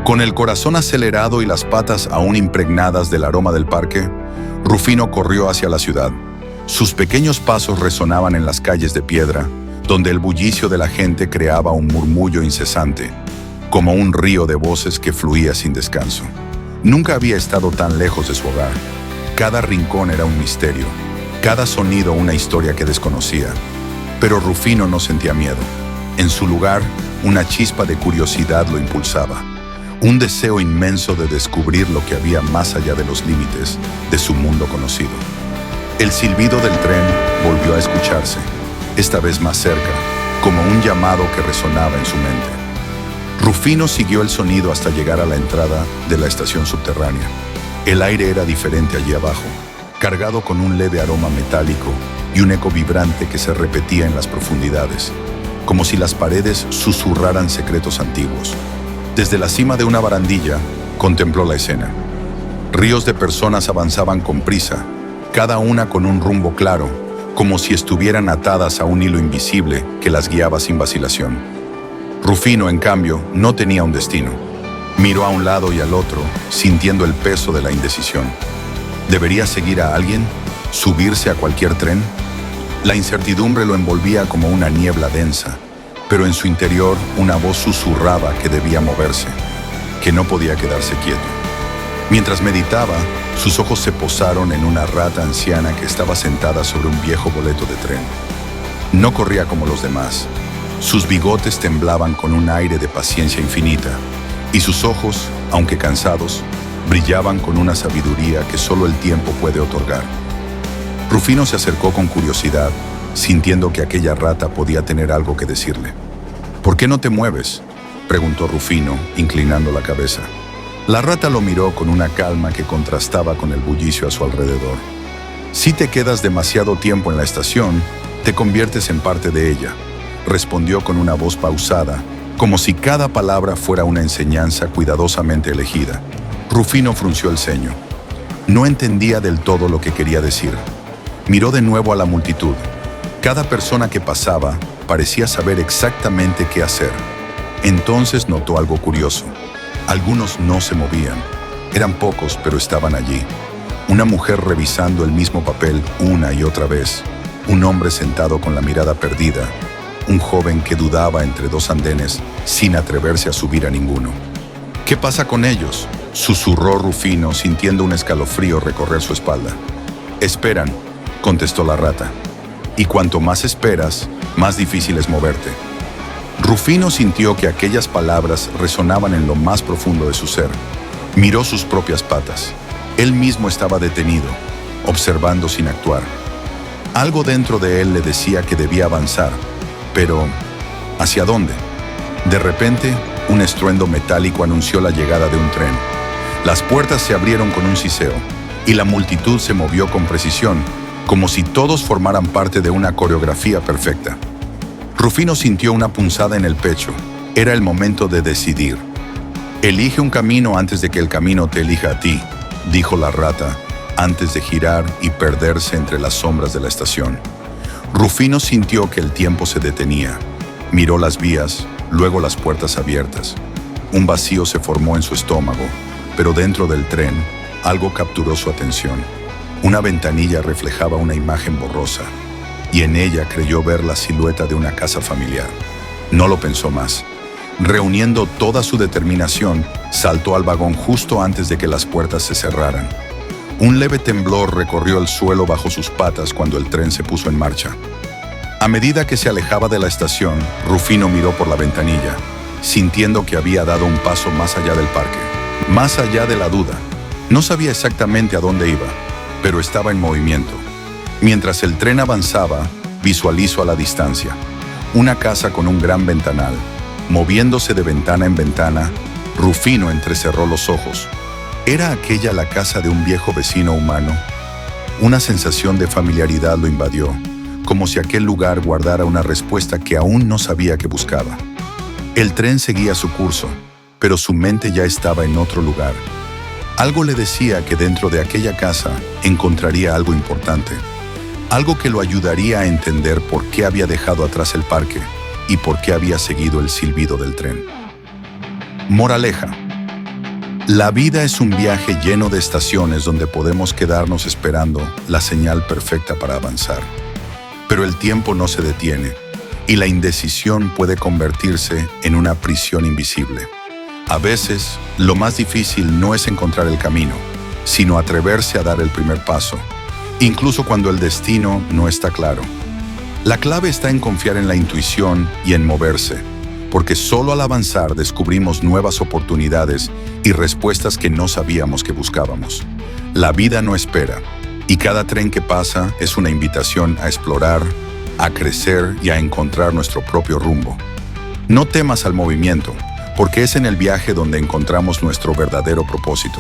Con el corazón acelerado y las patas aún impregnadas del aroma del parque, Rufino corrió hacia la ciudad. Sus pequeños pasos resonaban en las calles de piedra, donde el bullicio de la gente creaba un murmullo incesante, como un río de voces que fluía sin descanso. Nunca había estado tan lejos de su hogar. Cada rincón era un misterio, cada sonido una historia que desconocía. Pero Rufino no sentía miedo. En su lugar, una chispa de curiosidad lo impulsaba. Un deseo inmenso de descubrir lo que había más allá de los límites de su mundo conocido. El silbido del tren volvió a escucharse, esta vez más cerca, como un llamado que resonaba en su mente. Rufino siguió el sonido hasta llegar a la entrada de la estación subterránea. El aire era diferente allí abajo, cargado con un leve aroma metálico y un eco vibrante que se repetía en las profundidades, como si las paredes susurraran secretos antiguos. Desde la cima de una barandilla, contempló la escena. Ríos de personas avanzaban con prisa, cada una con un rumbo claro, como si estuvieran atadas a un hilo invisible que las guiaba sin vacilación. Rufino, en cambio, no tenía un destino. Miró a un lado y al otro, sintiendo el peso de la indecisión. ¿Debería seguir a alguien? ¿Subirse a cualquier tren? La incertidumbre lo envolvía como una niebla densa, pero en su interior una voz susurraba que debía moverse, que no podía quedarse quieto. Mientras meditaba, sus ojos se posaron en una rata anciana que estaba sentada sobre un viejo boleto de tren. No corría como los demás. Sus bigotes temblaban con un aire de paciencia infinita, y sus ojos, aunque cansados, brillaban con una sabiduría que solo el tiempo puede otorgar. Rufino se acercó con curiosidad, sintiendo que aquella rata podía tener algo que decirle. ¿Por qué no te mueves?, preguntó Rufino, inclinando la cabeza. La rata lo miró con una calma que contrastaba con el bullicio a su alrededor. Si te quedas demasiado tiempo en la estación, te conviertes en parte de ella, respondió con una voz pausada, como si cada palabra fuera una enseñanza cuidadosamente elegida. Rufino frunció el ceño. No entendía del todo lo que quería decir. Miró de nuevo a la multitud. Cada persona que pasaba parecía saber exactamente qué hacer. Entonces notó algo curioso. Algunos no se movían. Eran pocos, pero estaban allí. Una mujer revisando el mismo papel una y otra vez. Un hombre sentado con la mirada perdida. Un joven que dudaba entre dos andenes sin atreverse a subir a ninguno. ¿Qué pasa con ellos?, susurró Rufino, sintiendo un escalofrío recorrer su espalda. Esperan, contestó la rata. Y cuanto más esperas, más difícil es moverte. Rufino sintió que aquellas palabras resonaban en lo más profundo de su ser. Miró sus propias patas. Él mismo estaba detenido, observando sin actuar. Algo dentro de él le decía que debía avanzar, pero ¿hacia dónde? De repente, un estruendo metálico anunció la llegada de un tren. Las puertas se abrieron con un siseo, y la multitud se movió con precisión, como si todos formaran parte de una coreografía perfecta. Rufino sintió una punzada en el pecho. Era el momento de decidir. Elige un camino antes de que el camino te elija a ti, dijo la rata, antes de girar y perderse entre las sombras de la estación. Rufino sintió que el tiempo se detenía. Miró las vías, luego las puertas abiertas. Un vacío se formó en su estómago, pero dentro del tren, algo capturó su atención. Una ventanilla reflejaba una imagen borrosa, y en ella creyó ver la silueta de una casa familiar. No lo pensó más. Reuniendo toda su determinación, saltó al vagón justo antes de que las puertas se cerraran. Un leve temblor recorrió el suelo bajo sus patas cuando el tren se puso en marcha. A medida que se alejaba de la estación, Rufino miró por la ventanilla, sintiendo que había dado un paso más allá del parque, más allá de la duda. No sabía exactamente a dónde iba, pero estaba en movimiento. Mientras el tren avanzaba, visualizó a la distancia una casa con un gran ventanal. Moviéndose de ventana en ventana, Rufino entrecerró los ojos. ¿Era aquella la casa de un viejo vecino humano? Una sensación de familiaridad lo invadió, como si aquel lugar guardara una respuesta que aún no sabía que buscaba. El tren seguía su curso, pero su mente ya estaba en otro lugar. Algo le decía que dentro de aquella casa encontraría algo importante, algo que lo ayudaría a entender por qué había dejado atrás el parque y por qué había seguido el silbido del tren. Moraleja: La vida es un viaje lleno de estaciones donde podemos quedarnos esperando la señal perfecta para avanzar. Pero el tiempo no se detiene y la indecisión puede convertirse en una prisión invisible. A veces, lo más difícil no es encontrar el camino, sino atreverse a dar el primer paso, incluso cuando el destino no está claro. La clave está en confiar en la intuición y en moverse, porque solo al avanzar descubrimos nuevas oportunidades y respuestas que no sabíamos que buscábamos. La vida no espera, y cada tren que pasa es una invitación a explorar, a crecer y a encontrar nuestro propio rumbo. No temas al movimiento, porque es en el viaje donde encontramos nuestro verdadero propósito.